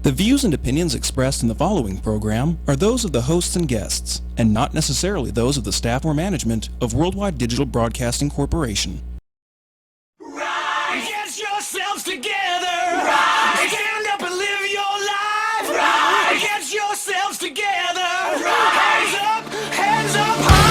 The views and opinions expressed in the following program are those of the hosts and guests, and not necessarily those of the staff or management of Worldwide Digital Broadcasting Corporation. Right. Get yourselves together. Right. Stand up and live your life. Right. Get yourselves together. Right. Hands up high.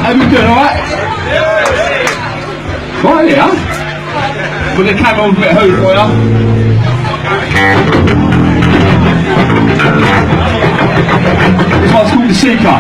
How you doing, alright? Right, yeah? With the camera a bit home for you. This one's called The Seeker.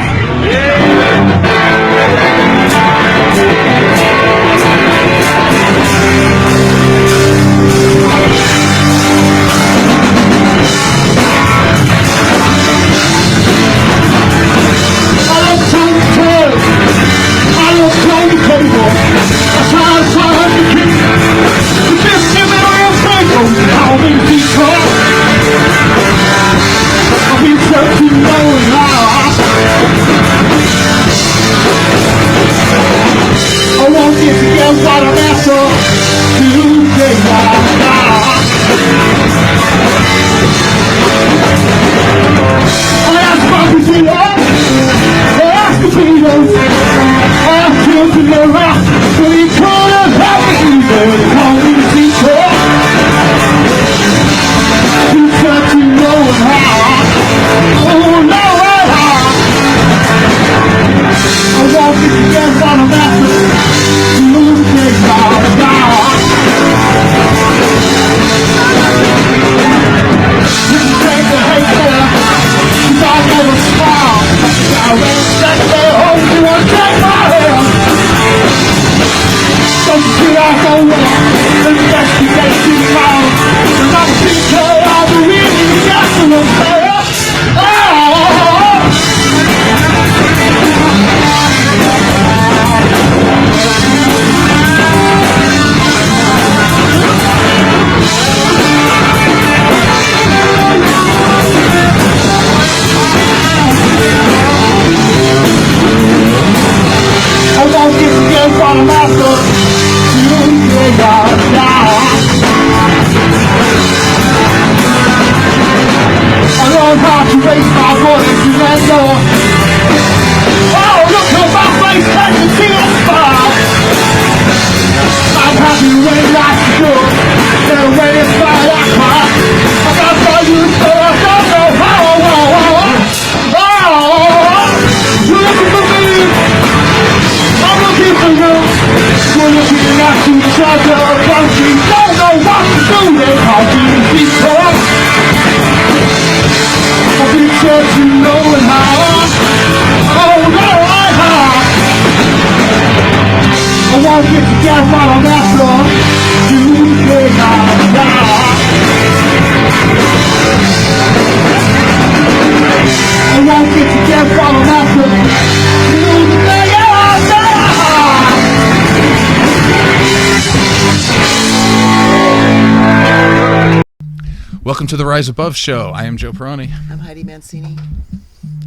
Welcome to the Rise Above Show. I am Joe Perroni. I'm Heidi Mancini.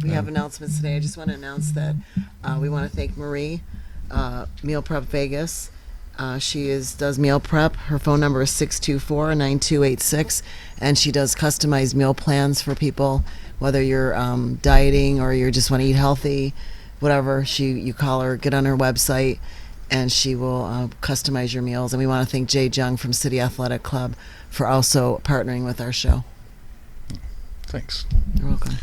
We have announcements today. I just want to announce that we want to thank Marie, Meal Prep Vegas. She does meal prep. Her phone number is 624-9286, and she does customized meal plans for people, whether you're dieting or you just want to eat healthy, whatever. You call her, get on her website, and she will customize your meals. And we want to thank Jay Jung from City Athletic Club for also partnering with our show. Thanks. You're welcome.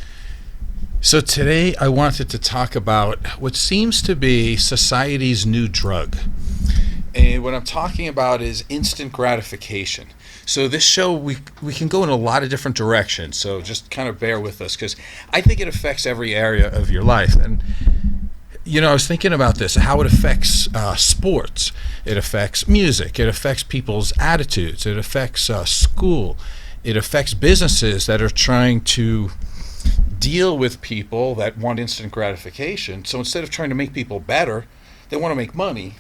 So today I wanted to talk about what seems to be society's new drug. And what I'm talking about is instant gratification. So this show, we can go in a lot of different directions, so just kind of bear with us, because I think it affects every area of your life. And I was thinking about this, how it affects sports, it affects music, it affects people's attitudes, it affects school, it affects businesses that are trying to deal with people that want instant gratification. So instead of trying to make people better, they want to make money.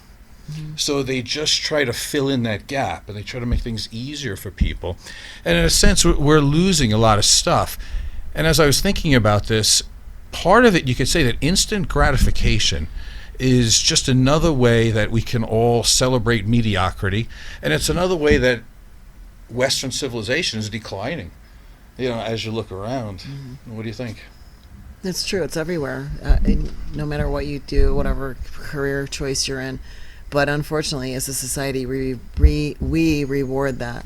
Mm-hmm. So they just try to fill in that gap, and they try to make things easier for people. And in a sense, we're losing a lot of stuff. And as I was thinking about this, part of it, you could say that instant gratification is just another way that we can all celebrate mediocrity, and it's another way that Western civilization is declining, as you look around. Mm-hmm. What do you think? It's true. It's everywhere. No matter what you do, whatever career choice you're in. But unfortunately, as a society, we reward that.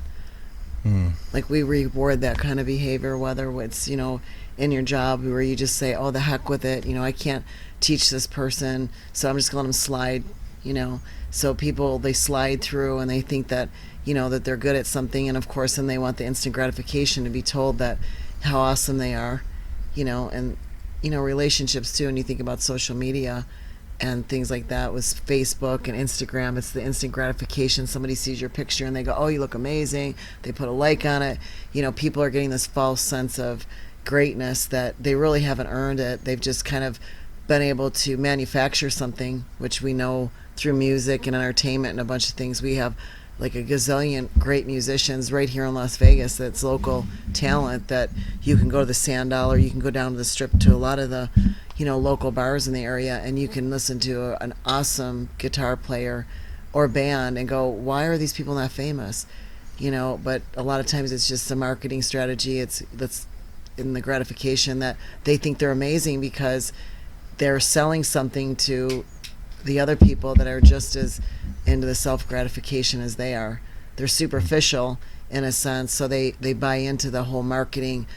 Like, we reward that kind of behavior, whether it's, in your job where you just say, oh, the heck with it. I can't teach this person, so I'm just going to let them slide, So people, they slide through and they think that, that they're good at something. And, of course, then they want the instant gratification to be told that how awesome they are, and, relationships, too. And you think about social media and things like that with Facebook and Instagram. It's the instant gratification. Somebody sees your picture and they go, oh, you look amazing. They put a like on it. People are getting this false sense of greatness that they really haven't earned it. They've just kind of been able to manufacture something, which we know through music and entertainment and a bunch of things. We have like a gazillion great musicians right here in Las Vegas that's local talent that you can go to the Sand Dollar, you can go down to the Strip to a lot of the local bars in the area, and you can listen to an awesome guitar player or band and go, why are these people not famous? But a lot of times it's just a marketing strategy. That's in the gratification that they think they're amazing because they're selling something to the other people that are just as into the self-gratification as they are. They're superficial in a sense, so they buy into the whole marketing,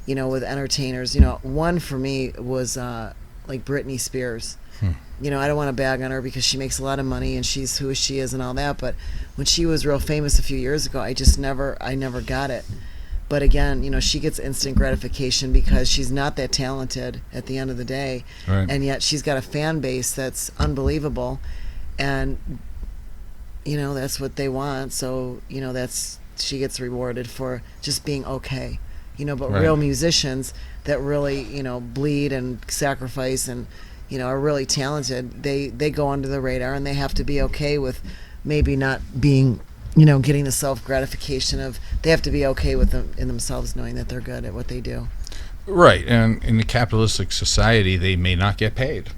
with entertainers. One for me was like Britney Spears. I don't want to bag on her because she makes a lot of money and she's who she is and all that, but when she was real famous a few years ago, I never got it. But again, she gets instant gratification because she's not that talented at the end of the day. Right. And yet she's got a fan base that's unbelievable. And, that's what they want. So, she gets rewarded for just being okay. But right. Real musicians that really, bleed and sacrifice and, are really talented, they go under the radar, and they have to be okay with maybe not being getting the self-gratification of, they have to be okay with them in themselves knowing that they're good at what they do. Right, and in the capitalistic society, they may not get paid.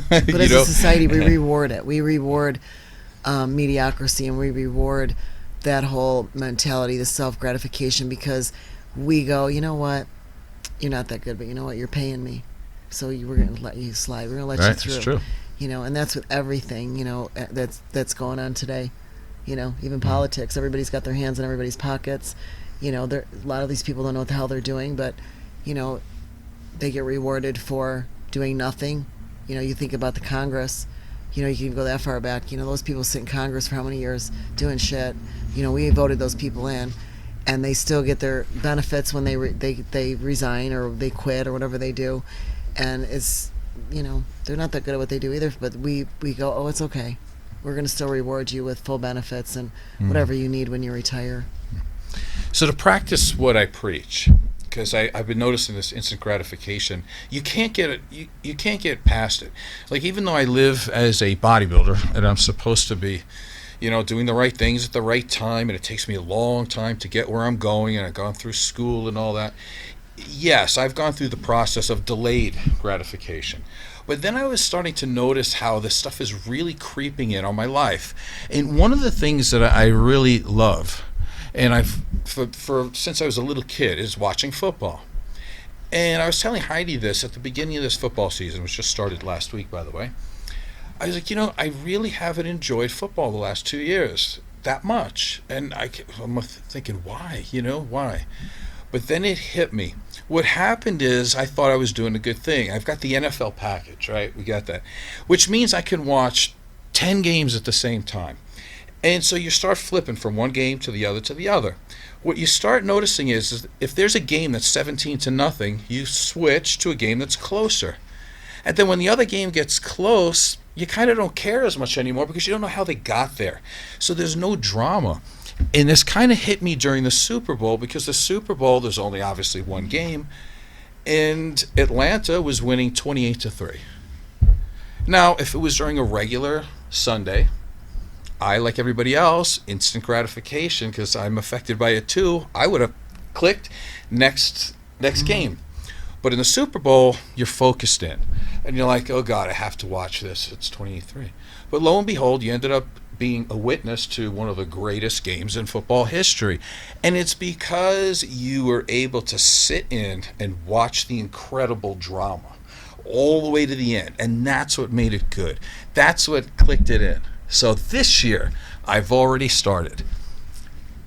But as a society, we reward it. We reward mediocrity, and we reward that whole mentality, the self-gratification, because we go, you know what, you're not that good, but you know what, you're paying me, so we're going to let you slide. We're going to let you through. That's true. And that's with everything, that's going on today. Even politics, everybody's got their hands in everybody's pockets. A lot of these people don't know what the hell they're doing, but, they get rewarded for doing nothing. You think about the Congress, you can go that far back. Those people sit in Congress for how many years doing shit. We voted those people in, and they still get their benefits when they resign or they quit or whatever they do. And it's, they're not that good at what they do either, but we go, oh, it's okay. We're going to still reward you with full benefits and whatever you need when you retire. So to practice what I preach, because I've been noticing this instant gratification, you can't get it. You can't get past it. Like, even though I live as a bodybuilder and I'm supposed to be, doing the right things at the right time, and it takes me a long time to get where I'm going, and I've gone through school and all that. Yes, I've gone through the process of delayed gratification. But then I was starting to notice how this stuff is really creeping in on my life. And one of the things that I really love, and since I was a little kid, is watching football. And I was telling Heidi this at the beginning of this football season, which just started last week, by the way. I was like, I really haven't enjoyed football the last 2 years that much. And I'm thinking, why? Why? But then it hit me. What happened is I thought I was doing a good thing. I've got the NFL package, right? We got that. Which means I can watch 10 games at the same time. And so you start flipping from one game to the other to the other. What you start noticing is if there's a game that's 17-0, you switch to a game that's closer. And then when the other game gets close, you kind of don't care as much anymore because you don't know how they got there. So there's no drama. And this kind of hit me during the Super Bowl because the Super Bowl, there's only obviously one game, and Atlanta was winning 28-3. Now, if it was during a regular Sunday, I, like everybody else, instant gratification, because I'm affected by it too, I would have clicked next game. But in the Super Bowl, you're focused in. And you're like, oh God, I have to watch this. It's 28-3. But lo and behold, you ended up being a witness to one of the greatest games in football history. And it's because you were able to sit in and watch the incredible drama all the way to the end. And that's what made it good. That's what clicked it in. So this year, I've already started.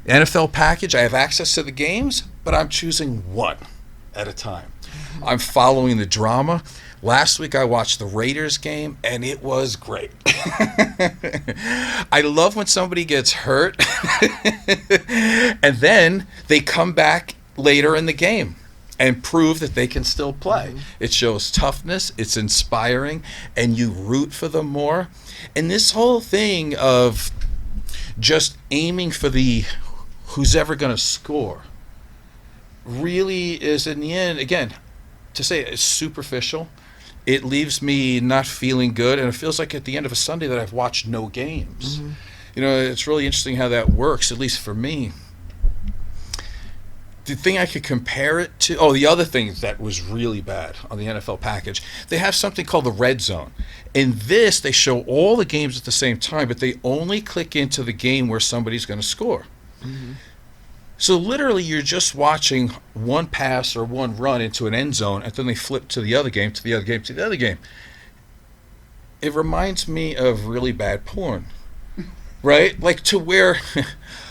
NFL package, I have access to the games, but I'm choosing one at a time. I'm following the drama. Last week I watched the Raiders game, and it was great. I love when somebody gets hurt, and then they come back later in the game and prove that they can still play. It shows toughness, it's inspiring, and you root for them more. And this whole thing of just aiming for the who's ever going to score really is, in the end, again, to say it's superficial. It leaves me not feeling good, and it feels like at the end of a Sunday that I've watched no games. It's really interesting how that works, at least for me. The thing I could compare it to, the other thing that was really bad on the NFL package, they have something called the red zone. In this, they show all the games at the same time, but they only click into the game where somebody's going to score. So literally, you're just watching one pass or one run into an end zone, and then they flip to the other game, to the other game, to the other game. It reminds me of really bad porn, right? Like to where,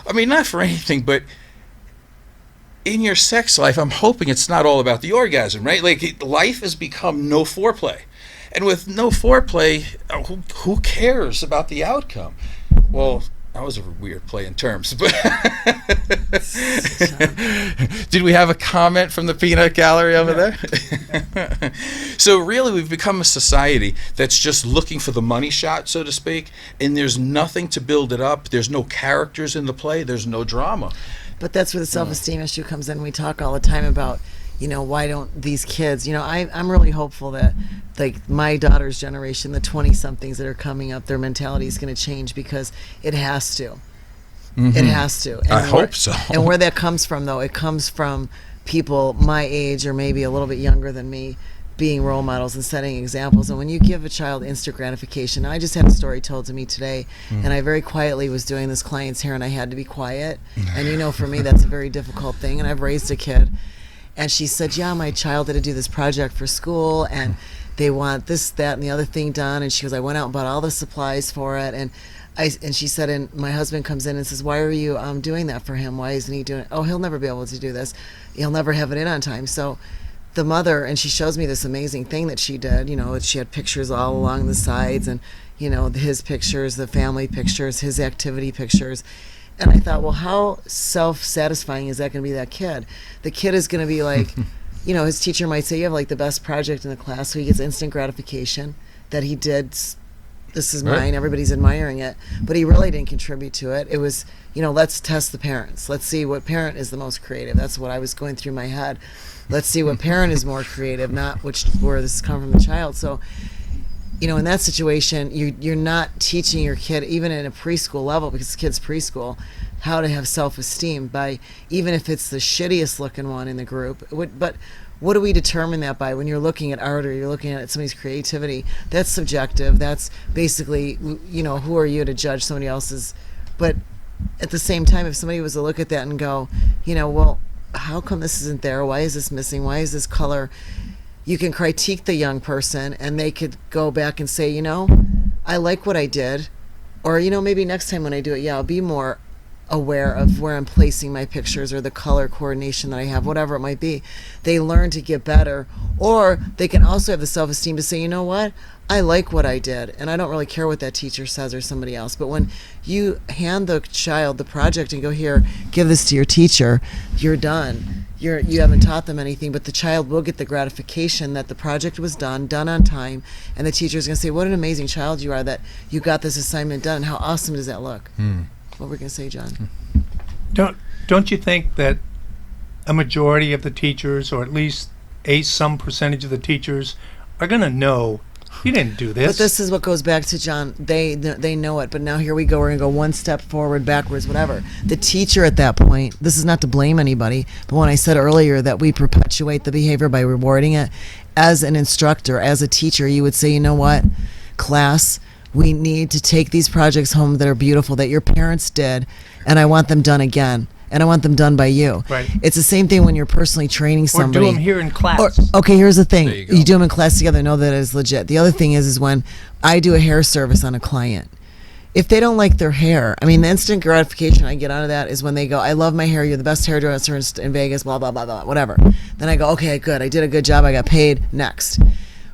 I mean, not for anything, but in your sex life, I'm hoping it's not all about the orgasm, right? Like life has become no foreplay. And with no foreplay, who cares about the outcome? Well, that was a weird play in terms, but did we have a comment from the peanut gallery over there? So really, we've become a society that's just looking for the money shot, so to speak, and there's nothing to build it up. There's no characters in the play. There's no drama. But that's where the self-esteem issue comes in. We talk all the time about, why don't these kids, I'm really hopeful that, like, my daughter's generation, the 20-somethings that are coming up, their mentality is going to change because it has to. It has to. And I hope so. And where that comes from, though, it comes from people my age or maybe a little bit younger than me being role models and setting examples. And when you give a child instant gratification, I just had a story told to me today, and I very quietly was doing this client's hair, and I had to be quiet. And for me, that's a very difficult thing. And I've raised a kid. And she said, yeah, my child had to do this project for school, and they want this, that, and the other thing done. And she goes, I went out and bought all the supplies for it. And she said, and my husband comes in and says, why are you doing that for him? Why isn't he doing it? Oh, he'll never be able to do this. He'll never have it in on time. So the mother, and she shows me this amazing thing that she did. She had pictures all along the sides, and, his pictures, the family pictures, his activity pictures. And I thought, well, how self-satisfying is that going to be, that kid? The kid is going to be like, his teacher might say, you have like the best project in the class, so he gets instant gratification that he did. This is mine. Everybody's admiring it. But he really didn't contribute to it. It was, let's test the parents. Let's see what parent is the most creative. That's what I was going through my head. Let's see what parent is more creative, not where this has come from the child. So in that situation, you're not teaching your kid, even at a preschool level, because the kid's preschool, how to have self-esteem by, even if it's the shittiest looking one in the group. But what do we determine that by? When you're looking at art or you're looking at somebody's creativity, that's subjective. That's basically, who are you to judge somebody else's? But at the same time, if somebody was to look at that and go, well, how come this isn't there? Why is this missing? Why is this color? You can critique the young person, and they could go back and say, I like what I did. Or, maybe next time when I do it, I'll be more aware of where I'm placing my pictures or the color coordination that I have, whatever it might be. They learn to get better. Or they can also have the self-esteem to say, you know what? I like what I did, and I don't really care what that teacher says or somebody else. But when you hand the child the project and go, here, give this to your teacher, you're done. You haven't taught them anything, but the child will get the gratification that the project was done on time, and the teacher's going to say, what an amazing child you are that you got this assignment done. How awesome does that look? What were we going to say, John? Don't you think that a majority of the teachers, or at least some percentage of the teachers, are going to know you didn't do this? But this is what goes back to John. They know it, but now here we go. We're going to go one step forward, backwards, whatever. The teacher at that point, this is not to blame anybody, but when I said earlier that we perpetuate the behavior by rewarding it, as an instructor, as a teacher, you would say, you know what, class, we need to take these projects home that are beautiful, that your parents did, and I want them done again. And I want them done by you. Right. It's the same thing when you're personally training somebody. Or do them here in class. Okay, here's the thing. There you go. You do them in class together, know that it's legit. The other thing is when I do a hair service on a client, if they don't like their hair, the instant gratification I get out of that is when they go, I love my hair, you're the best hairdresser in Vegas, blah, blah, blah, blah, whatever. Then I go, okay, good, I did a good job, I got paid, next.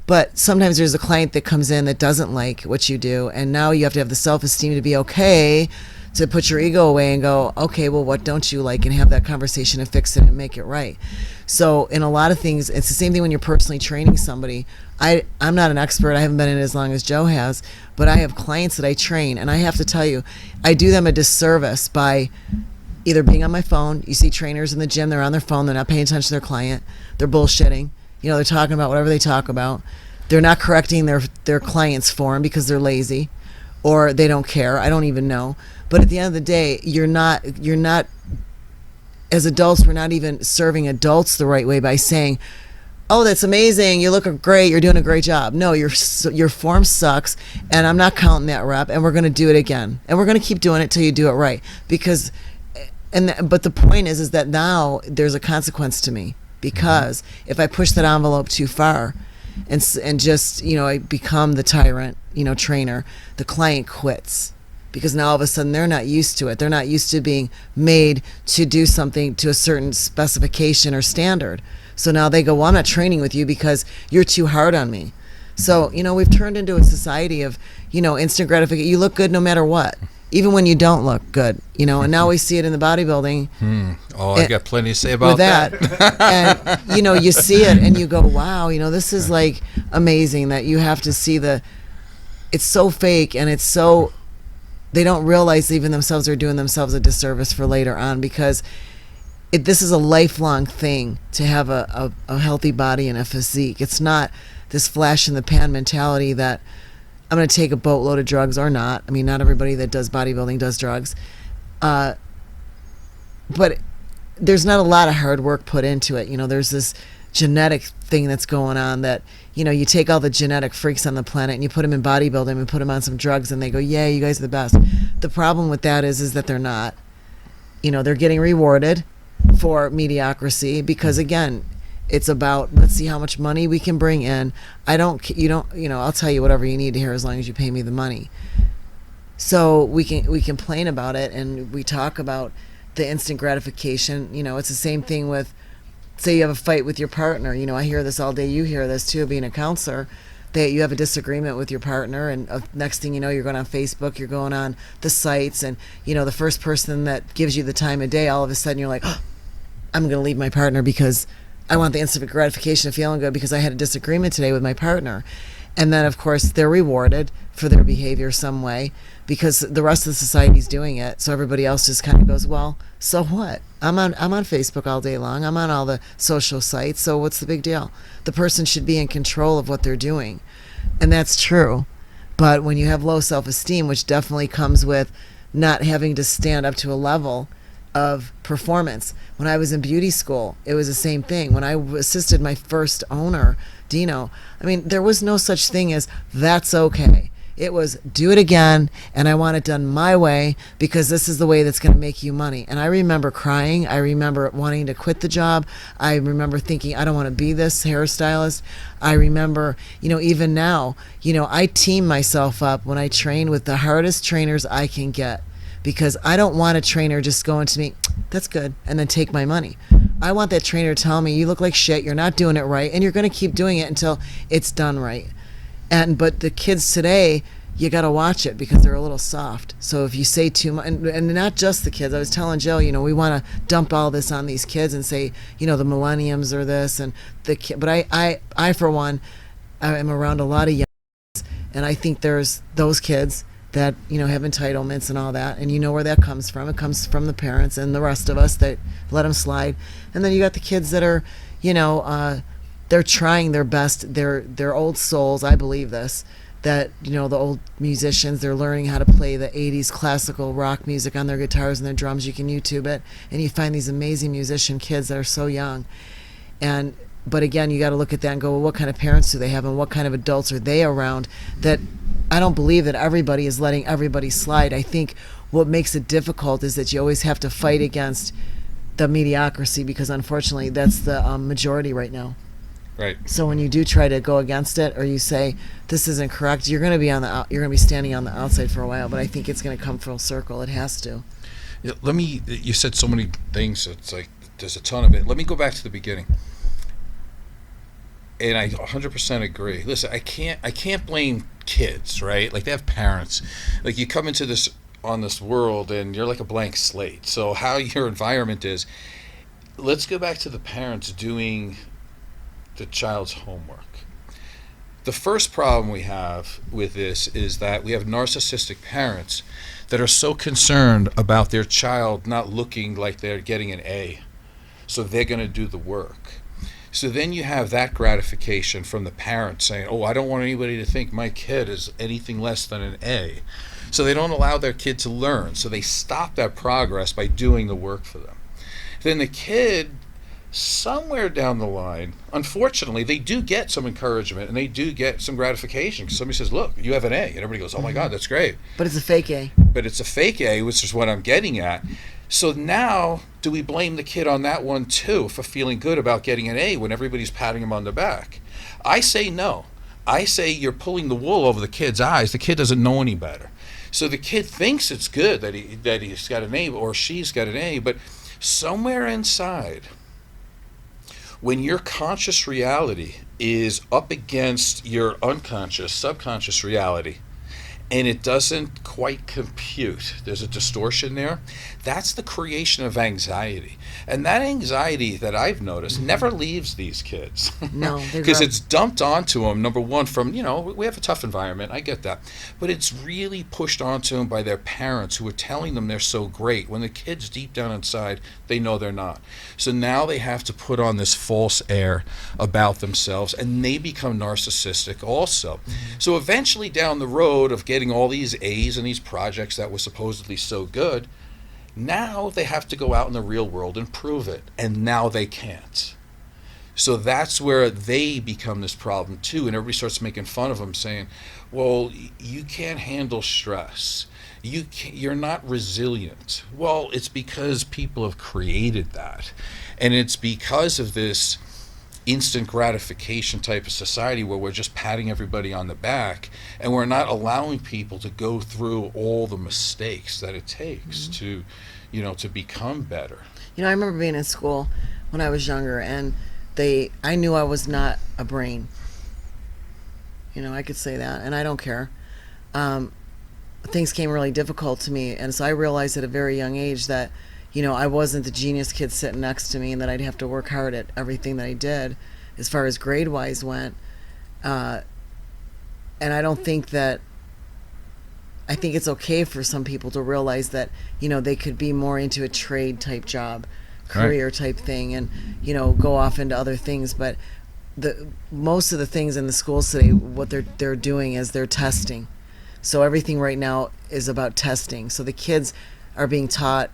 But sometimes there's a client that comes in that doesn't like what you do, and now you have to have the self-esteem to be okay to put your ego away and go, okay, well, what don't you like, and have that conversation and fix it and make it right. So in a lot of things, it's the same thing when you're personally training somebody. I'm not an expert. I haven't been in it as long as Joe has, but I have clients that I train, and I have to tell you, I do them a disservice by either being on my phone. You see trainers in the gym, they're on their phone, they're not paying attention to their client, they're bullshitting. They're talking about whatever they talk about. They're not correcting their client's form because they're lazy, or they don't care. I don't even know. But at the end of the day, you're not, as adults, we're not even serving adults the right way by saying, oh, that's amazing, you look great, you're doing a great job. No, your form sucks, and I'm not counting that rep, and we're going to do it again. And we're going to keep doing it till you do it right. But the point is that now there's a consequence to me, because if I push that envelope too far and just, I become the tyrant, trainer, the client quits. Because now all of a sudden they're not used to it. They're not used to being made to do something to a certain specification or standard. So now they go, well, I'm not training with you because you're too hard on me. So, we've turned into a society of, instant gratification. You look good no matter what, even when you don't look good, and now we see it in the bodybuilding. I got plenty to say about that. And, you see it and you go, wow, this is like amazing that you have to see it's so fake, and it's so, they don't realize even themselves are doing themselves a disservice for later on, because this is a lifelong thing to have a healthy body and a physique. It's not this flash in the pan mentality that I'm going to take a boatload of drugs or not. Not everybody that does bodybuilding does drugs. But there's not a lot of hard work put into it. There's this genetic thing that's going on that, you take all the genetic freaks on the planet and you put them in bodybuilding and put them on some drugs and they go, yeah, you guys are the best. The problem with that is that they're not. They're getting rewarded for mediocrity because, again, it's about, let's see how much money we can bring in. I'll tell you whatever you need to hear as long as you pay me the money. So we complain about it, and we talk about the instant gratification. It's the same thing with, say you have a fight with your partner. I hear this all day. You hear this too, being a counselor, that you have a disagreement with your partner, and next thing you know, you're going on Facebook, you're going on the sites, and the first person that gives you the time of day, all of a sudden you're like, oh, I'm going to leave my partner because I want the instant gratification of feeling good because I had a disagreement today with my partner. And then, of course, they're rewarded for their behavior some way because the rest of the society's doing it. So everybody else just kind of goes, well, so what? I'm on Facebook all day long. I'm on all the social sites. So what's the big deal? The person should be in control of what they're doing. And that's true. But when you have low self-esteem, which definitely comes with not having to stand up to a level of performance. When I was in beauty school, it was the same thing. When I assisted my first owner, Dino, I mean, there was no such thing as that's okay. It was do it again, and I want it done my way because this is the way that's going to make you money. And I remember crying. I remember wanting to quit the job. I remember thinking, I don't want to be this hairstylist. I remember, even now, I team myself up when I train with the hardest trainers I can get because I don't want a trainer just going to me, that's good, and then take my money. I want that trainer to tell me, you look like shit, you're not doing it right, and you're going to keep doing it until it's done right. But the kids today, you got to watch it because they're a little soft. So if you say too much, and not just the kids, I was telling Jill, we want to dump all this on these kids and say, the millenniums are this and but I for one, I am around a lot of young kids, and I think there's those kids that, have entitlements and all that, and where that comes from. It comes from the parents and the rest of us that let them slide. And then you got the kids that are, they're trying their best. They're old souls. I believe this. That the old musicians, they're learning how to play the 80s classical rock music on their guitars and their drums. You can YouTube it, and you find these amazing musician kids that are so young. But again, you got to look at that and go, well, what kind of parents do they have, and what kind of adults are they around? That I don't believe that everybody is letting everybody slide. I think what makes it difficult is that you always have to fight against the mediocrity because unfortunately that's the majority right now. Right. So when you do try to go against it, or you say this isn't correct, you're going to be standing on the outside for a while. But I think it's going to come full circle. It has to. Yeah, you said so many things. It's like there's a ton of it. Let me go back to the beginning. And I 100% agree. Listen, I can't blame kids, right? Like they have parents. Like you come into this world and you're like a blank slate. So how your environment is. Let's go back to the parents doing the child's homework. The first problem we have with this is that we have narcissistic parents that are so concerned about their child not looking like they're getting an A. So they're going to do the work. So then you have that gratification from the parent saying, I don't want anybody to think my kid is anything less than an A. So they don't allow their kid to learn. So they stop that progress by doing the work for them. Then the kid, somewhere down the line, unfortunately, they do get some encouragement and they do get some gratification. Because somebody says, look, you have an A. And everybody goes, oh my God, that's great. But it's a fake A. But it's a fake A, which is what I'm getting at. So now, do we blame the kid on that one too for feeling good about getting an A when everybody's patting him on the back? I say no. I say you're pulling the wool over the kid's eyes. The kid doesn't know any better. So the kid thinks it's good that he's got an A or she's got an A, but somewhere inside, when your conscious reality is up against your unconscious, subconscious reality, and it doesn't quite compute, there's a distortion there, that's the creation of anxiety. And that anxiety that I've noticed never leaves these kids. No. Because it's dumped onto them, number one, from, we have a tough environment, I get that. But it's really pushed onto them by their parents who are telling them they're so great, when the kids deep down inside, they know they're not. So now they have to put on this false air about themselves, and they become narcissistic also. So eventually down the road of getting all these A's and these projects that were supposedly so good, now they have to go out in the real world and prove it, and now they can't. So that's where they become this problem too, and everybody starts making fun of them, saying, well, you can't handle stress. You're not resilient. Well, it's because people have created that, and it's because of this instant gratification type of society where we're just patting everybody on the back and we're not allowing people to go through all the mistakes that it takes to become better. I remember being in school when I was younger, and I knew I was not a brain. I could say that, and I don't care. Things came really difficult to me, and so I realized at a very young age that I wasn't the genius kid sitting next to me, and that I'd have to work hard at everything that I did as far as grade-wise went. And I don't think that, I think it's okay for some people to realize that, they could be more into a trade type job, career type thing, and, go off into other things. But most of the things in the schools today, what they're doing is they're testing. So everything right now is about testing. So the kids are being taught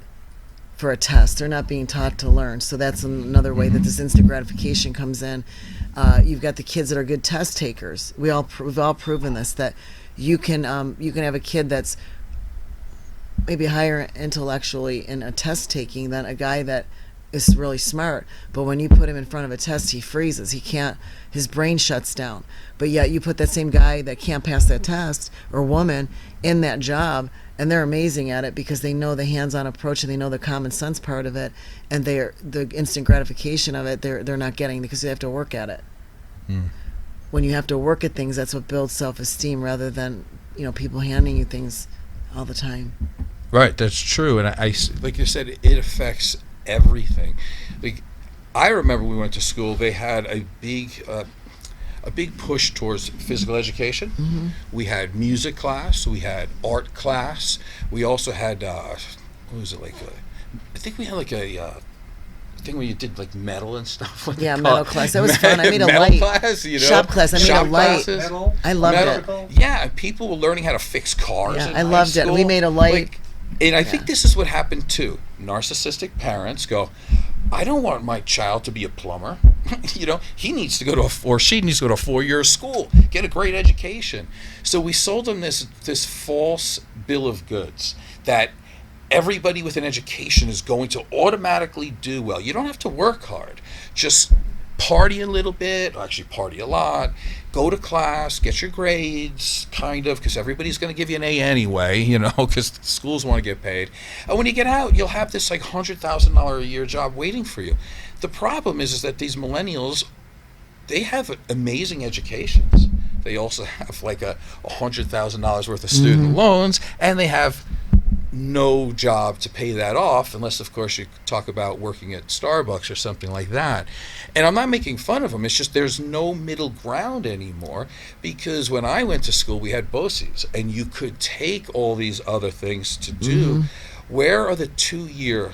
for a test. They're not being taught to learn. So that's another way that this instant gratification comes in. You've got the kids that are good test takers. We've all proven this, that you can have a kid that's maybe higher intellectually in a test taking than a guy that is really smart, but when you put him in front of a test, he freezes. He can't, his brain shuts down. But yet you put that same guy that can't pass that test, or woman, in that job, and they're amazing at it because they know the hands-on approach and they know the common sense part of it, and the instant gratification of it, they're not getting, because they have to work at it. When you have to work at things, that's what builds self-esteem, rather than people handing you things all the time. Right, that's true. And I like you said, it affects everything. Like, I remember we went to school, they had a big push towards physical education. We had music class, we had art class, we also had what was it, like I think we had like a thing where you did like metal and stuff. Yeah, metal class. That was fun. I made a metal light. Class, Shop class. I made a light. Metal. I loved Metal. it. Yeah, and people were learning how to fix cars. Yeah, in I high loved it. school. We made a light. And I think this is what happened too. Narcissistic parents go, I don't want my child to be a plumber. He needs to go to she needs to go to a 4-year school, get a great education. So we sold them this false bill of goods that everybody with an education is going to automatically do well. You don't have to work hard. Just party a little bit, or actually party a lot, go to class, get your grades, kind of, because everybody's going to give you an A anyway, because schools want to get paid. And when you get out, you'll have this like $100,000 a year job waiting for you. The problem is that these millennials, they have amazing educations. They also have like $100,000 worth of student loans, and they have no job to pay that off, unless of course you talk about working at Starbucks or something like that. And I'm not making fun of them, it's just there's no middle ground anymore, because when I went to school we had BOCES and you could take all these other things to do. Where are the 2-year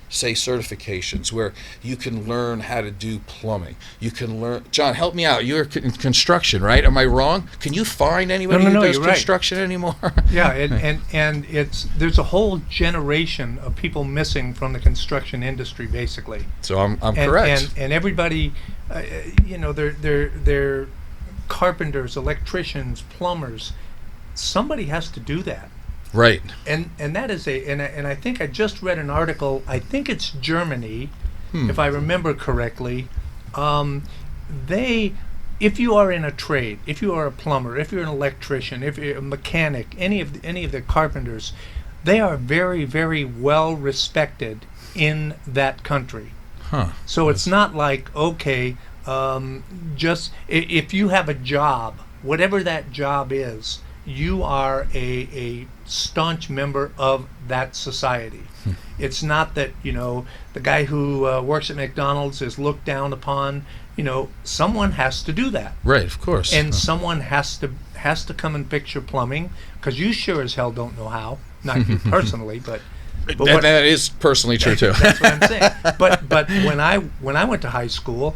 certifications where you can learn how to do plumbing? You can learn. John, help me out. You're in construction, right? Am I wrong? Can you find anybody who does construction anymore? Yeah, and there's a whole generation of people missing from the construction industry, basically. So I'm correct. And everybody, they're carpenters, electricians, plumbers. Somebody has to do that. Right. And that is and I think I just read an article, I think it's Germany, if I remember correctly. If you are in a trade, if you are a plumber, if you're an electrician, if you're a mechanic, any of the carpenters, they are very, very well respected in that country. So it's not like, okay, just if you have a job, whatever that job is, you are a staunch member of that society. It's not that, the guy who works at McDonald's is looked down upon. Someone has to do that. Right, of course. And someone has to come and fix your plumbing, because you sure as hell don't know how. Not you personally, but that is personally true too. That's what I'm saying. But when I went to high school,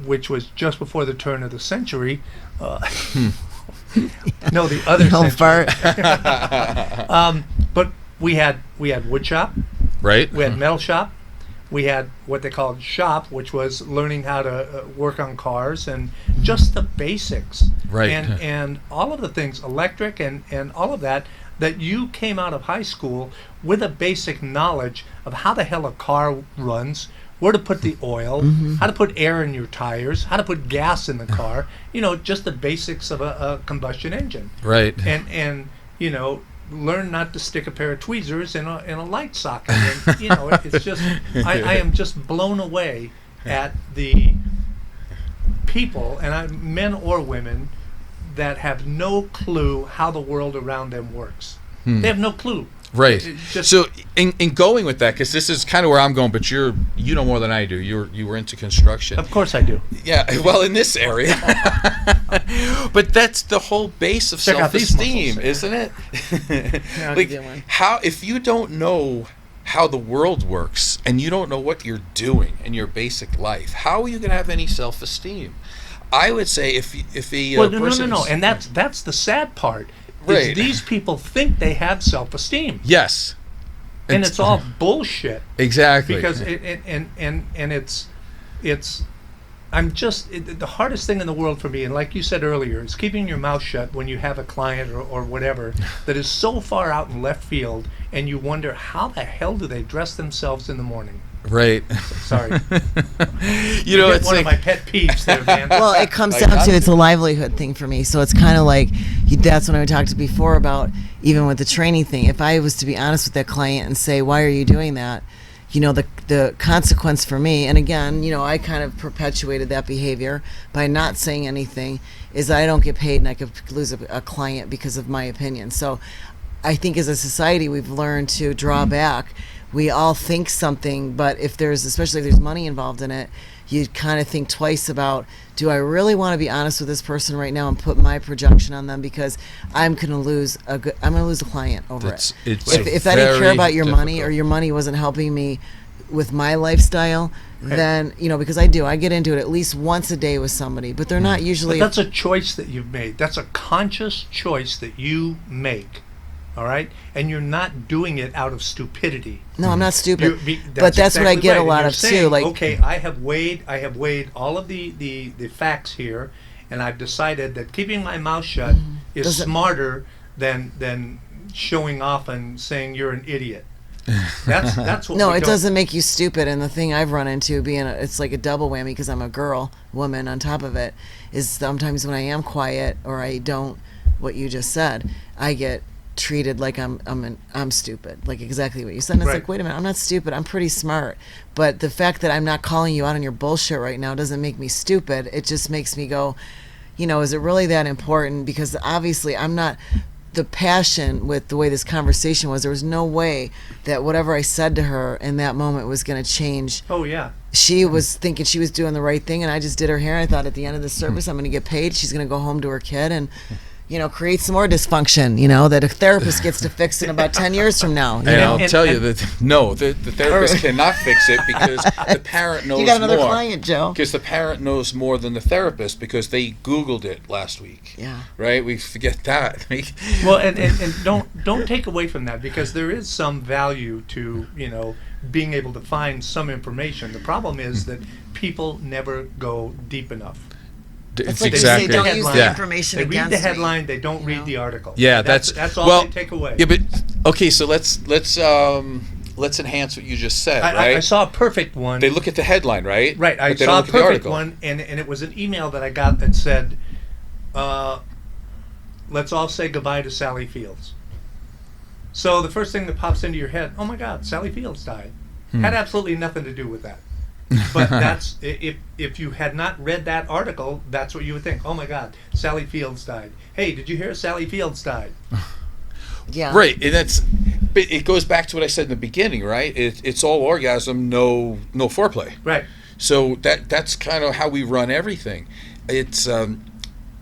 which was just before the turn of the century, no, the other century. But we had wood shop, right? We had metal shop. We had what they called shop, which was learning how to work on cars and just the basics, right? And all of the things, electric and all of that you came out of high school with a basic knowledge of how the hell a car runs, where to put the oil, how to put air in your tires, how to put gas in the car, just the basics of a combustion engine. Right. And learn not to stick a pair of tweezers in a light socket. And, it's just, I am just blown away at the people, and men or women, that have no clue how the world around them works. They have no clue. Right. So in going with that, because this is kind of where I'm going, but you know more than I do. You were into construction. Of course I do. Yeah, well, in this area. But that's the whole base of Check out these self-esteem, muscles. isn't it? Yeah, Like, how, if you don't know how the world works and you don't know what you're doing in your basic life, how are you going to have any self-esteem? I would say if a Well, person no, is- and that's the sad part. Right. Is these people think they have self-esteem, yes, and it's all bullshit. exactly Because it's the hardest thing in the world for me, and like you said earlier, is keeping your mouth shut when you have a client or whatever that is so far out in left field, and you wonder how the hell do they dress themselves in the morning. right. Sorry, You know, hit it's one like of my pet peeves there, man. Well, it comes I down got to it. it's a livelihood thing for me. So it's kind of like that's when I talked before about even with the training thing. If I was to be honest with that client and say, "Why are you doing that?" You know, the consequence for me, and again, you know, I kind of perpetuated that behavior by not saying anything, is that I don't get paid and I could lose a client because of my opinion. So I think as a society, we've learned to draw back. We all think something, but especially if there's money involved in it, you kind of think twice about, do I really want to be honest with this person right now and put my projection on them because I'm going to lose a client over That's- it. it's If I didn't care very about your money or difficult. your money wasn't helping me with my lifestyle, then, you know, because I get into it at least once a day with somebody, but they're not But usually. that's a choice that you've made. That's a conscious choice that you make. All right, and you're not doing it out of stupidity. No, I'm not stupid. But exactly that's what I get right. a And lot you're of saying, too. Like, okay, I have weighed all of the facts here, and I've decided that keeping my mouth shut is Doesn't- smarter than showing off and saying you're an idiot. That's what. no, we it don't- doesn't make you stupid. And the thing I've run into it's like a double whammy because I'm a woman on top of it, is sometimes when I am quiet or I don't, what you just said, I get treated like I'm stupid, like exactly what you said. And it's Right. like, wait a minute, I'm not stupid. I'm pretty smart. But the fact that I'm not calling you out on your bullshit right now doesn't make me stupid. It just makes me go, you know, is it really that important? Because obviously I'm not. The passion with the way this conversation was, there was no way that whatever I said to her in that moment was going to change. Oh yeah. She was thinking she was doing the right thing, and I just did her hair. I thought at the end of the service, I'm going to get paid. She's going to go home to her kid and, you know, create some more dysfunction, you know, that a therapist gets to fix in about 10 years from now. You And know? I'll tell you that no, the therapist cannot fix it because the parent knows You got another more. client, Joe. Because the parent knows more than the therapist because they Googled it last week. Yeah. Right? We forget that. Well, and don't take away from that, because there is some value to, you know, being able to find some information. The problem is that people never go deep enough. It's like they exactly. say, don't use the yeah. information They read against the me, headline, they don't you read know? the article. Yeah, that's all well, they take away. Yeah, but okay, so let's enhance what you just said, right? I saw a perfect one. They look at the headline, right? Right, I But they saw a don't look at the perfect article. one, and it was an email that I got that said, let's all say goodbye to Sally Fields. So the first thing that pops into your head, oh my God, Sally Fields died. Had absolutely nothing to do with that. But that's, if you had not read that article, that's what you would think. Oh my God, Sally Fields died. Hey, did you hear Sally Fields died? Yeah. Right, and but it goes back to what I said in the beginning, right? It's all orgasm, no foreplay. Right. So that's kind of how we run everything.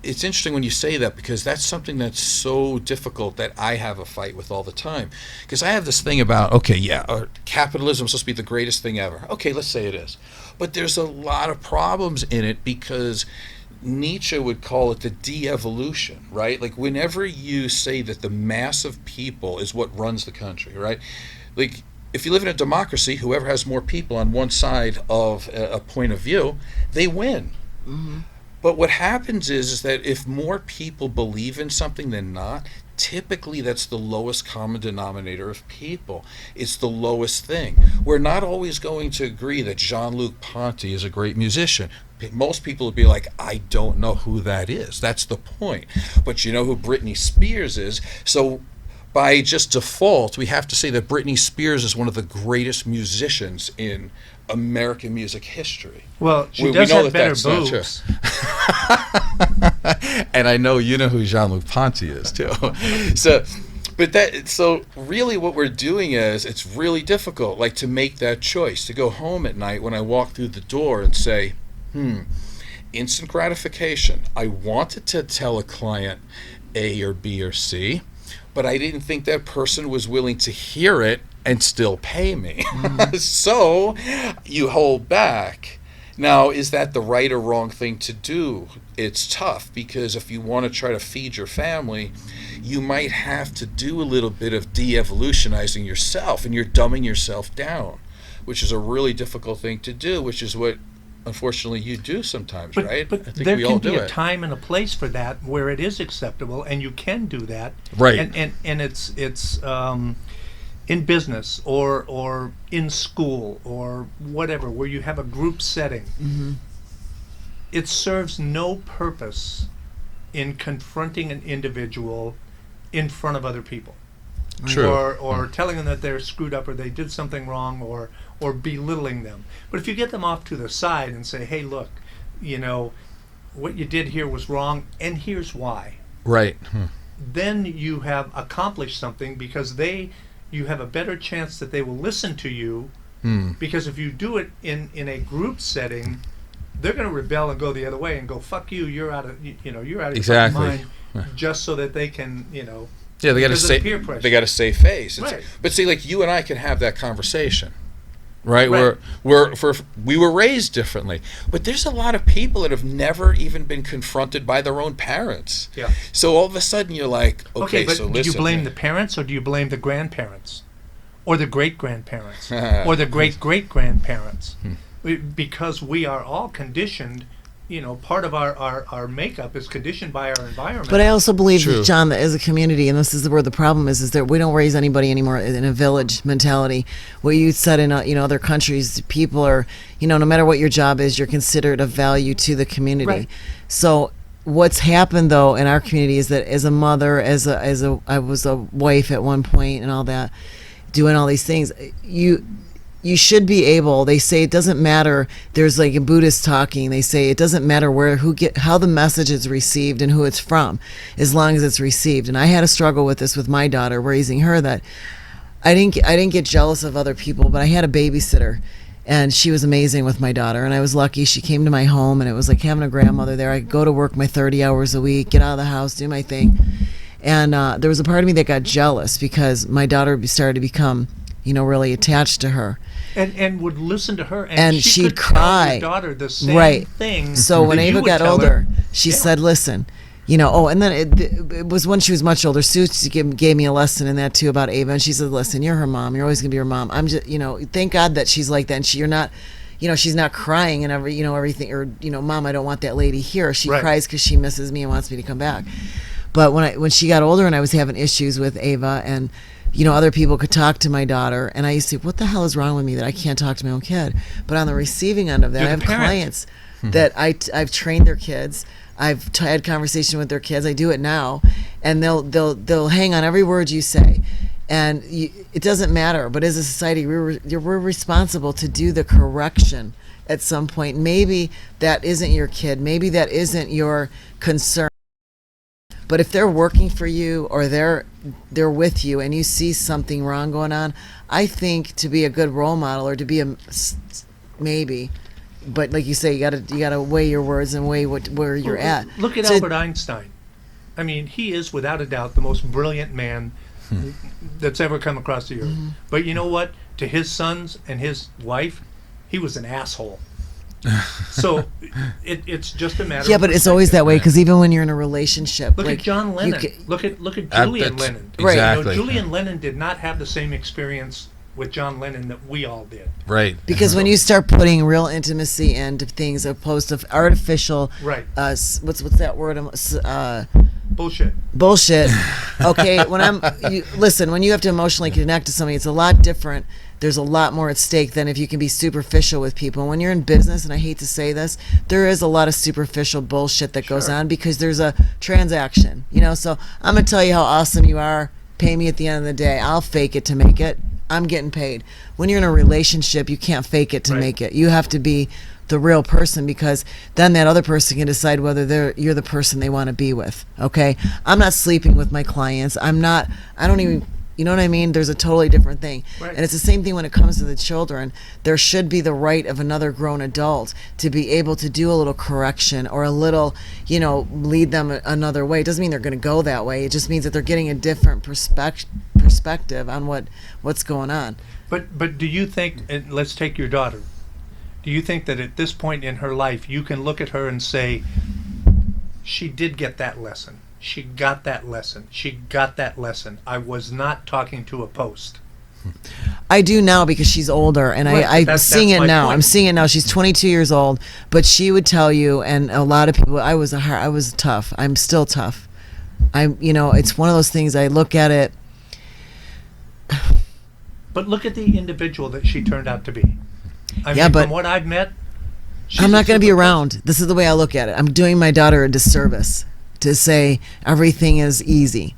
It's interesting when you say that, because that's something that's so difficult that I have a fight with all the time. Because I have this thing about, capitalism is supposed to be the greatest thing ever. Okay, let's say it is. But there's a lot of problems in it, because Nietzsche would call it the de-evolution, right? Like whenever you say that the mass of people is what runs the country, right? Like if you live in a democracy, whoever has more people on one side of a point of view, they win. Mm-hmm. But what happens is that if more people believe in something than not, typically that's the lowest common denominator of people. It's the lowest thing. We're not always going to agree that Jean-Luc Ponty is a great musician. Most people would be like, I don't know who that is. That's the point. But you know who Britney Spears is? So by just default, we have to say that Britney Spears is one of the greatest musicians in American music history. Well, she We does know have that better that's not true. boobs. And I know you know who Jean-Luc Ponty is too. So really what we're doing is, it's really difficult, like to make that choice, to go home at night when I walk through the door and say, instant gratification. I wanted to tell a client A or B or C, but I didn't think that person was willing to hear it and still pay me. So you hold back. Now, is that the right or wrong thing to do? It's tough, because if you want to try to feed your family, you might have to do a little bit of de-evolutionizing yourself, and you're dumbing yourself down, which is a really difficult thing to do, which is what, unfortunately, you do sometimes, right? But I think there we can all be do a it. time and a place for that where it is acceptable, and you can do that. Right. And it's in business or in school or whatever, where you have a group setting. It serves no purpose in confronting an individual in front of other people. True. Or telling them that they're screwed up or they did something wrong, or belittling them. But if you get them off to the side and say, hey, look, what you did here was wrong, and here's why. Right. Then you have accomplished something, because you have a better chance that they will listen to you, because if you do it in a group setting, they're going to rebel and go the other way and go, fuck you, you're out of your fucking mind, just so that they can, Yeah, they got to because of say peer pressure. they got to save face. Right. But see, like you and I can have that conversation, right? Right. We were raised differently, but there's a lot of people that have never even been confronted by their own parents. Yeah. So all of a sudden you're like, okay, but so do listen. you blame the parents, or do you blame the grandparents, or the great-grandparents, or the great-great-grandparents? Because we are all conditioned. Part of our makeup is conditioned by our environment. But I also believe, True. John, that as a community, and this is where the problem is that we don't raise anybody anymore in a village mentality. What you said in other countries, people are, no matter what your job is, you're considered of value to the community. Right. So what's happened though in our community is that as a mother, I was a wife at one point and all that, doing all these things, you should be able, they say it doesn't matter, there's like a Buddhist talking, they say it doesn't matter how the message is received and who it's from, as long as it's received. And I had a struggle with this with my daughter, raising her, that I didn't get jealous of other people, but I had a babysitter, and she was amazing with my daughter, and I was lucky. She came to my home, and it was like having a grandmother there. I could go to work my 30 hours a week, get out of the house, do my thing. And there was a part of me that got jealous because my daughter started to become, really attached to her. And would listen to her, And she she'd could cry. tell your daughter the same Right. thing. So when that you Ava would got tell older, her. she said, listen, and then it was when she was much older. Sue gave me a lesson in that too about Ava, and she said, listen, you're her mom. You're always going to be her mom. I'm just, thank God that she's like that, and you're not, she's not crying and everything, or, Mom, I don't want that lady here. She Right. cries because she misses me and wants me to come back. But when she got older and I was having issues with Ava, and other people could talk to my daughter, and I used to say, what the hell is wrong with me that I can't talk to my own kid? But on the receiving end of that, You're I the have parent. clients that I've trained their kids. I've had conversation with their kids. I do it now, and they'll hang on every word you say, and it doesn't matter. But as a society, we're responsible to do the correction at some point. Maybe that isn't your kid. Maybe that isn't your concern. But if they're working for you, or they're with you, and you see something wrong going on, I think to be a good role model, or to be maybe, but like you say, you gotta weigh your words and weigh where you're at. Look at So- Albert Einstein. I mean, he is without a doubt the most brilliant man that's ever come across the earth. But you know what? To his sons and his wife, he was an asshole. So it's just a matter. Yeah, of but it's always that way, Yeah. because even when you're in a relationship, Look like, at John you Lennon. ca- Look at Julian That's- Lennon. Right. Exactly. Julian Lennon did not have the same experience with John Lennon that we all did. Right. Because when you start putting real intimacy into things opposed to artificial, Right. What's that word? Bullshit. Bullshit. Okay, listen, when you have to emotionally connect to somebody, it's a lot different. There's a lot more at stake than if you can be superficial with people. When you're in business, and I hate to say this, there is a lot of superficial bullshit that goes Sure. on, because there's a transaction. So I'm gonna tell you how awesome you are. Pay me at the end of the day. I'll fake it to make it. I'm getting paid. When you're in a relationship, you can't fake it to Right. make it. You have to be the real person, because then that other person can decide whether you're the person they want to be with. Okay, I'm not sleeping with my clients. I don't even, you know what I mean? There's a totally different thing. Right. And it's the same thing when it comes to the children. There should be the right of another grown adult to be able to do a little correction, or a little, lead them another way. It doesn't mean they're going to go that way. It just means that they're getting a different perspective perspective on what's going on. But do you think, and let's take your daughter, do you think that at this point in her life you can look at her and say, she did get that lesson, she got that lesson, she got that lesson, I was not talking to a post? I do now because she's older, and Right, I'm that's seeing it my now. point. I'm seeing it now. She's 22 years old, but she would tell you, and a lot of people, I was tough. I'm still tough. It's one of those things. I look at it. But look at the individual that she turned out to be. I Yeah, mean, but from what I've met, she's I'm a not going to be super around. This is the way I look at it. I'm doing my daughter a disservice to say everything is easy.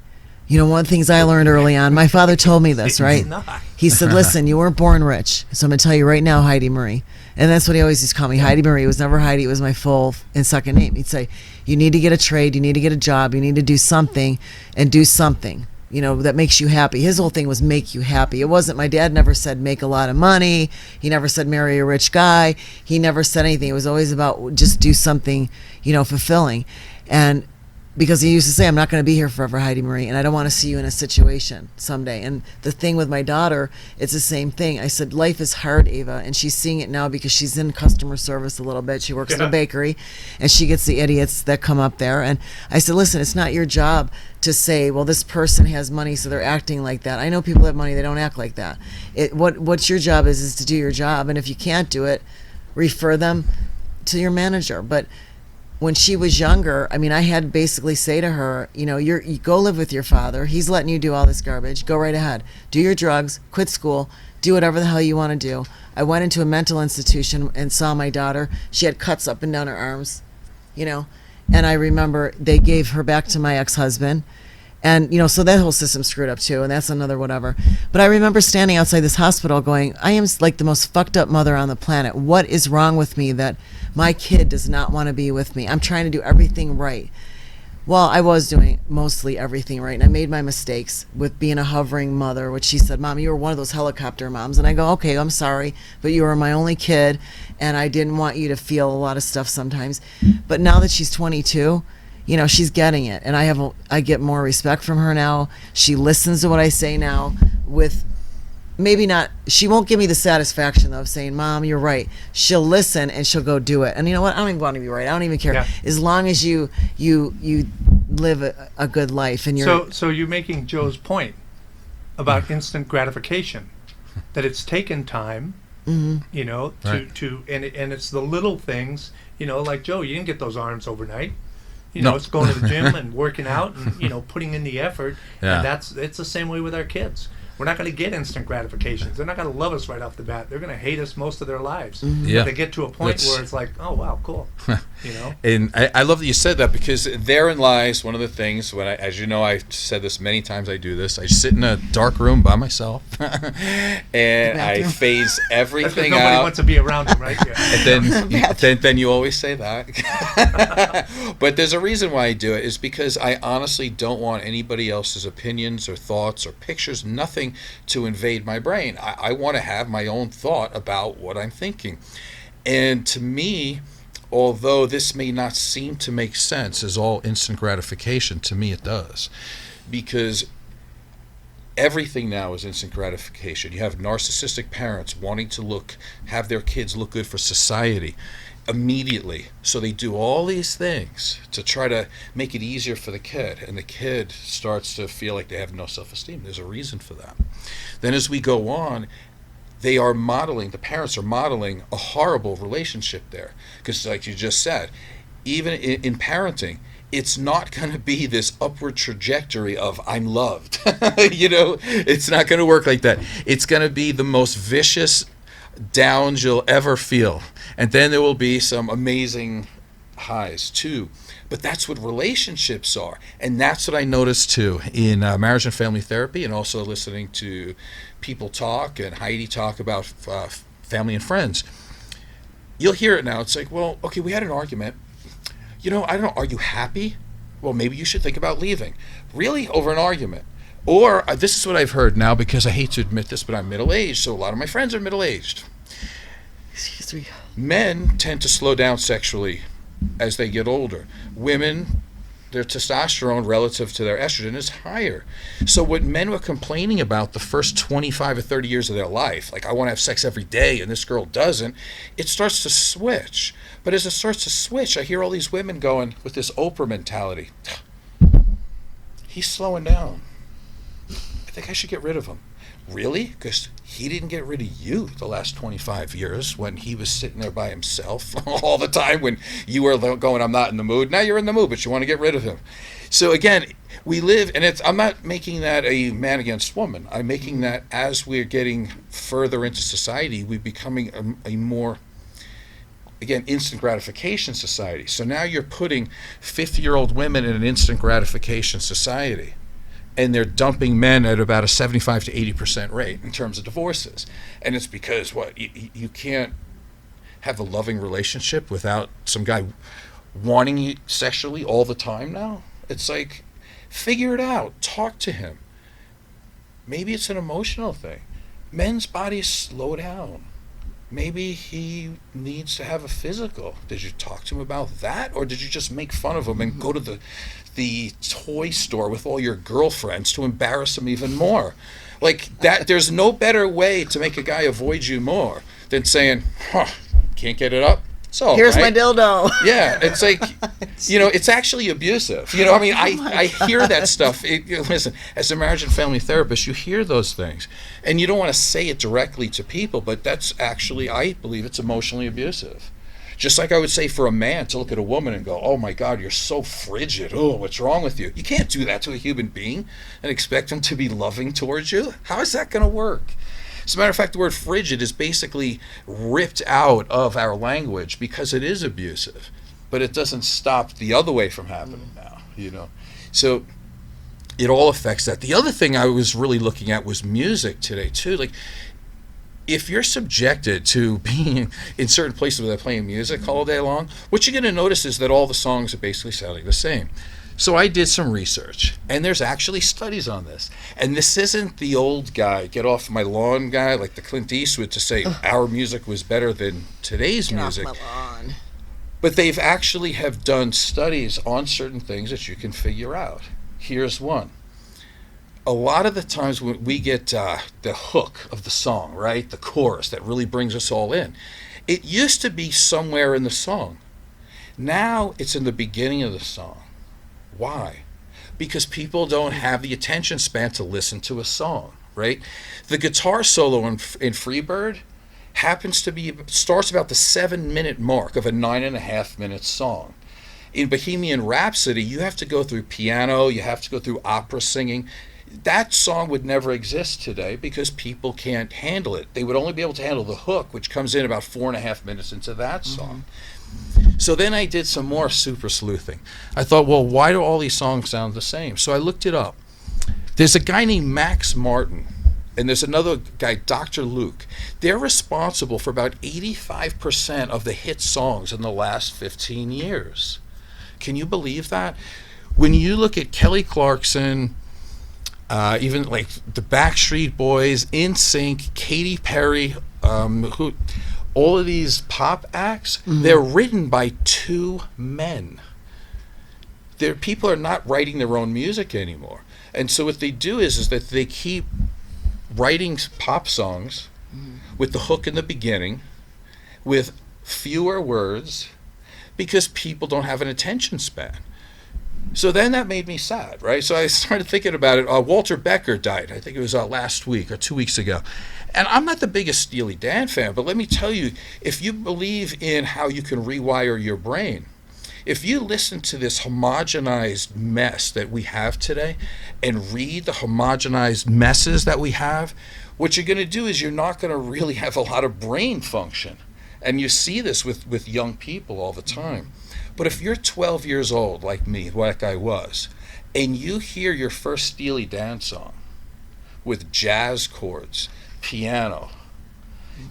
One of the things I learned early on, my father told me this, It's right? not. He said, listen, you weren't born rich. So I'm going to tell you right now, Heidi Marie. And that's what he always used to call me, Heidi Marie. It was never Heidi. It was my full and second name. He'd say, you need to get a trade. You need to get a job. You need to do something and do something, that makes you happy. His whole thing was make you happy. It wasn't, my dad never said make a lot of money. He never said marry a rich guy. He never said anything. It was always about just do something, fulfilling. And because he used to say, I'm not going to be here forever, Heidi Marie, and I don't want to see you in a situation someday. And the thing with my daughter, it's the same thing. I said, life is hard, Ava, and she's seeing it now because she's in customer service a little bit. She works in a bakery, and she gets the idiots that come up there. And I said, listen, it's not your job to say, well, this person has money, so they're acting like that. I know people have money, they don't act like that. What your job is to do your job, and if you can't do it, refer them to your manager. But when she was younger, I mean, I had to basically say to her, you go live with your father. He's letting you do all this garbage. Go right ahead. Do your drugs, quit school, do whatever the hell you want to do. I went into a mental institution and saw my daughter. She had cuts up and down her arms, and I remember they gave her back to my ex-husband. And, so that whole system screwed up too, and that's another whatever. But I remember standing outside this hospital going, I am like the most fucked up mother on the planet. What is wrong with me that my kid does not want to be with me? I'm trying to do everything right. Well, I was doing mostly everything right, and I made my mistakes with being a hovering mother, which she said, Mom, you were one of those helicopter moms. And I go, okay, I'm sorry, but you were my only kid, and I didn't want you to feel a lot of stuff sometimes. But now that she's 22, she's getting it, and I get more respect from her now. She listens to what I say now with maybe not, she won't give me the satisfaction though of saying, Mom, you're right. She'll listen and she'll go do it. And you know what? I don't even want to be right. I don't even care. Yeah. As long as you live a good life and you're So you're making Joe's point about instant gratification, that it's taken time, Right. to and it's the little things, like Joe, you didn't get those arms overnight. No. It's going to the gym and working out and putting in the effort. Yeah. And it's the same way with our kids. We're not going to get instant gratifications. They're not going to love us right off the bat. They're going to hate us most of their lives. Yeah. But they get to a point That's- where it's like, oh wow, cool. And I love that you said that, because therein lies one of the things when as you know, I've said this many times, I do this. I sit in a dark room by myself and I phase That's 'cause everything nobody out. wants to be around them, right? Yeah. And then you always say that. But there's a reason why I do it, is because I honestly don't want anybody else's opinions or thoughts or pictures, nothing to invade my brain. I want to have my own thought about what I'm thinking. And to me, although this may not seem to make sense as all instant gratification, to me it does. Because everything now is instant gratification. You have narcissistic parents wanting to have their kids look good for society immediately. So they do all these things to try to make it easier for the kid. And the kid starts to feel like they have no self-esteem. There's a reason for that. Then as we go on, the parents are modeling a horrible relationship there. Because like you just said, even in parenting, it's not going to be this upward trajectory of I'm loved. It's not going to work like that. It's going to be the most vicious downs you'll ever feel. And then there will be some amazing highs too. But that's what relationships are. And that's what I noticed too in marriage and family therapy, and also listening to people talk and Heidi talk about family and friends. You'll hear it now. It's like, well, okay, we had an argument. I don't know, are you happy? Well, maybe you should think about leaving. Really? Over an argument? Or this is what I've heard now, because I hate to admit this, but I'm middle-aged, so a lot of my friends are middle-aged. excuse me. Men tend to slow down sexually as they get older. Women their testosterone relative to their estrogen is higher. So what men were complaining about the first 25 or 30 years of their life, like I want to have sex every day and this girl doesn't, it starts to switch. But as it starts to switch, I hear all these women going with this Oprah mentality. He's slowing down. I think I should get rid of him. Really? Because he didn't get rid of you the last 25 years when he was sitting there by himself all the time when you were going, I'm not in the mood. Now you're in the mood, but you want to get rid of him. So again, we live, and I'm not making that a man against woman. I'm making that as we're getting further into society, we're becoming a more, again, instant gratification society. So now you're putting 50-year-old women in an instant gratification society. And they're dumping men at about a 75 to 80% rate in terms of divorces. And it's because, you can't have a loving relationship without some guy wanting you sexually all the time now? It's like, figure it out. Talk to him. Maybe it's an emotional thing. Men's bodies slow down. Maybe he needs to have a physical. Did you talk to him about that? Or did you just make fun of him and go to the toy store with all your girlfriends to embarrass him even more? Like that, there's no better way to make a guy avoid you more than saying, can't get it up? So Here's my dildo. Yeah, it's like, it's actually abusive. I mean, I hear that stuff. Listen, as a marriage and family therapist, you hear those things. And you don't want to say it directly to people, but that's actually, I believe it's emotionally abusive. Just like I would say for a man to look at a woman and go, oh my God, you're so frigid. Oh, what's wrong with you? You can't do that to a human being and expect him to be loving towards you. How is that going to work? As a matter of fact, the word frigid is basically ripped out of our language because it is abusive, but it doesn't stop the other way from happening now, So it all affects that. The other thing I was really looking at was music today too. Like, if you're subjected to being in certain places where they're playing music all day long, what you're going to notice is that all the songs are basically sounding the same. So I did some research, and there's actually studies on this. And this isn't the old guy, get off my lawn guy, like the Clint Eastwood, to say our music was better than today's music. Get off my lawn. But they've actually have done studies on certain things that you can figure out. Here's one. A lot of the times when we get the hook of the song, right, the chorus that really brings us all in, it used to be somewhere in the song. Now it's in the beginning of the song. Why? Because people don't have the attention span to listen to a song, right? The guitar solo in Freebird starts about the 7-minute mark of a 9.5-minute song. In Bohemian Rhapsody, you have to go through piano, you have to go through opera singing. That song would never exist today because people can't handle it. They would only be able to handle the hook, which comes in about 4.5 minutes into that song. So then I did some more super sleuthing. I thought, well, why do all these songs sound the same? So I looked it up. There's a guy named Max Martin, and there's another guy, Dr. Luke. They're responsible for about 85% of the hit songs in the last 15 years. Can you believe that? When you look at Kelly Clarkson, even like the Backstreet Boys, NSYNC, Katy Perry, all of these pop acts, they're written by 2 men. People are not writing their own music anymore. And so what they do is that they keep writing pop songs with the hook in the beginning, with fewer words, because people don't have an attention span. So then that made me sad, right? So I started thinking about it. Walter Becker died. I think it was last week or 2 weeks ago. And I'm not the biggest Steely Dan fan, but let me tell you, if you believe in how you can rewire your brain, if you listen to this homogenized mess that we have today and read the homogenized messes that we have, what you're going to do is you're not going to really have a lot of brain function. And you see this with young people all the time. But if you're 12 years old, like me, like I was, and you hear your first Steely Dan song with jazz chords, piano,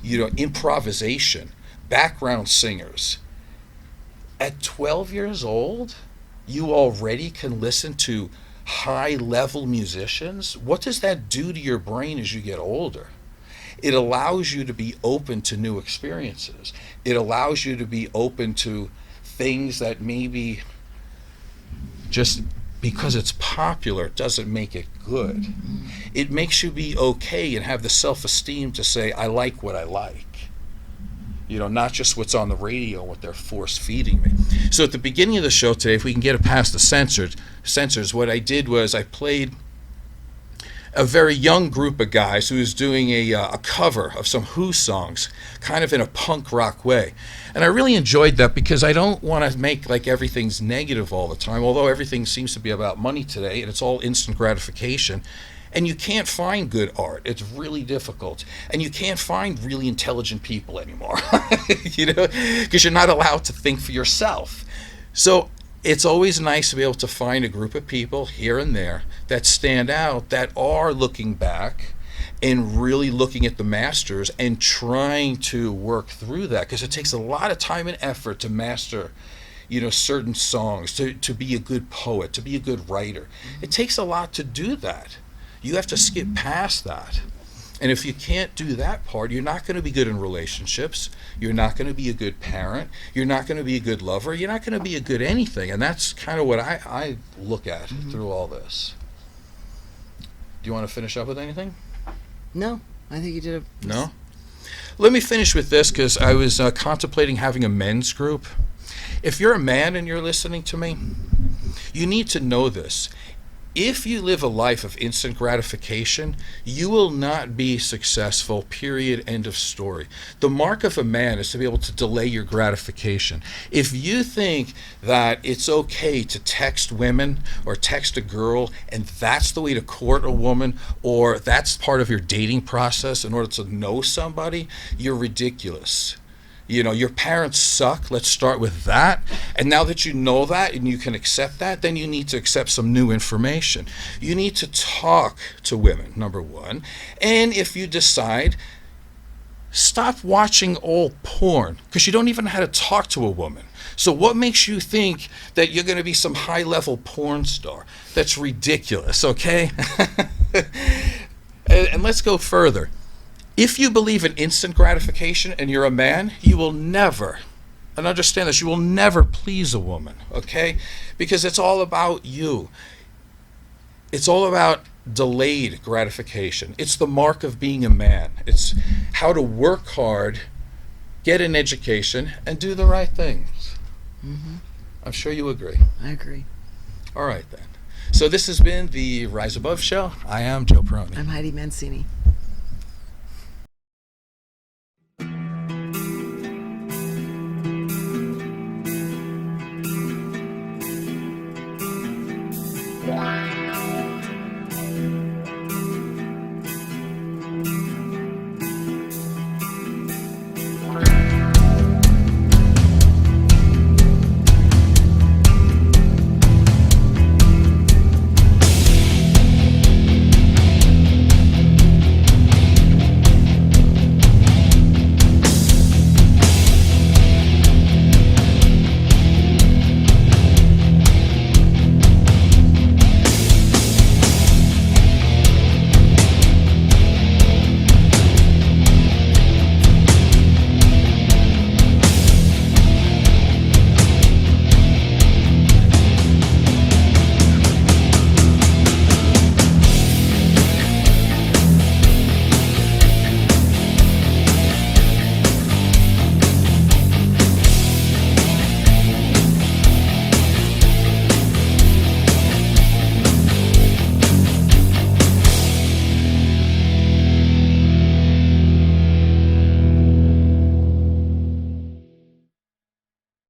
improvisation, background singers, at 12 years old, you already can listen to high-level musicians. What does that do to your brain as you get older? It allows you to be open to new experiences. It allows you to be open to things that maybe just because it's popular doesn't make it good. It makes you be okay and have the self-esteem to say, I like what I like. Not just what's on the radio, what they're force feeding me. So at the beginning of the show today, if we can get it past the censors, what I did was I played a very young group of guys who was doing a cover of some Who songs, kind of in a punk rock way. And I really enjoyed that because I don't want to make like everything's negative all the time, although everything seems to be about money today and it's all instant gratification. And you can't find good art. It's really difficult. And you can't find really intelligent people anymore, because you're not allowed to think for yourself. So it's always nice to be able to find a group of people here and there that stand out, that are looking back and really looking at the masters and trying to work through that, because it takes a lot of time and effort to master certain songs, to be a good poet, to be a good writer. It takes a lot to do that. You have to skip past that. And if you can't do that part, you're not going to be good in relationships. You're not going to be a good parent. You're not going to be a good lover. You're not going to be a good anything. And that's kind of what I look at through all this. Do you want to finish up with anything? No, I think you did a... No? Let me finish with this, because I was contemplating having a men's group. If you're a man and you're listening to me, you need to know this. If you live a life of instant gratification, you will not be successful, period, end of story. The mark of a man is to be able to delay your gratification. If you think that it's okay to text women or text a girl and that's the way to court a woman, or that's part of your dating process in order to know somebody, you're ridiculous. Your parents suck. Let's start with that. And now that you know that and you can accept that, then you need to accept some new information. You need to talk to women, number one. And if you decide, stop watching all porn, because you don't even know how to talk to a woman. So what makes you think that you're going to be some high-level porn star? That's ridiculous, okay? And let's go further. If you believe in instant gratification and you're a man, you will never, and understand this, you will never please a woman, okay? Because it's all about you. It's all about delayed gratification. It's the mark of being a man. It's how to work hard, get an education, and do the right things. Mm-hmm. I'm sure you agree. I agree. All right, then. So this has been the Rise Above Show. I am Joe Perroni. I'm Heidi Mancini.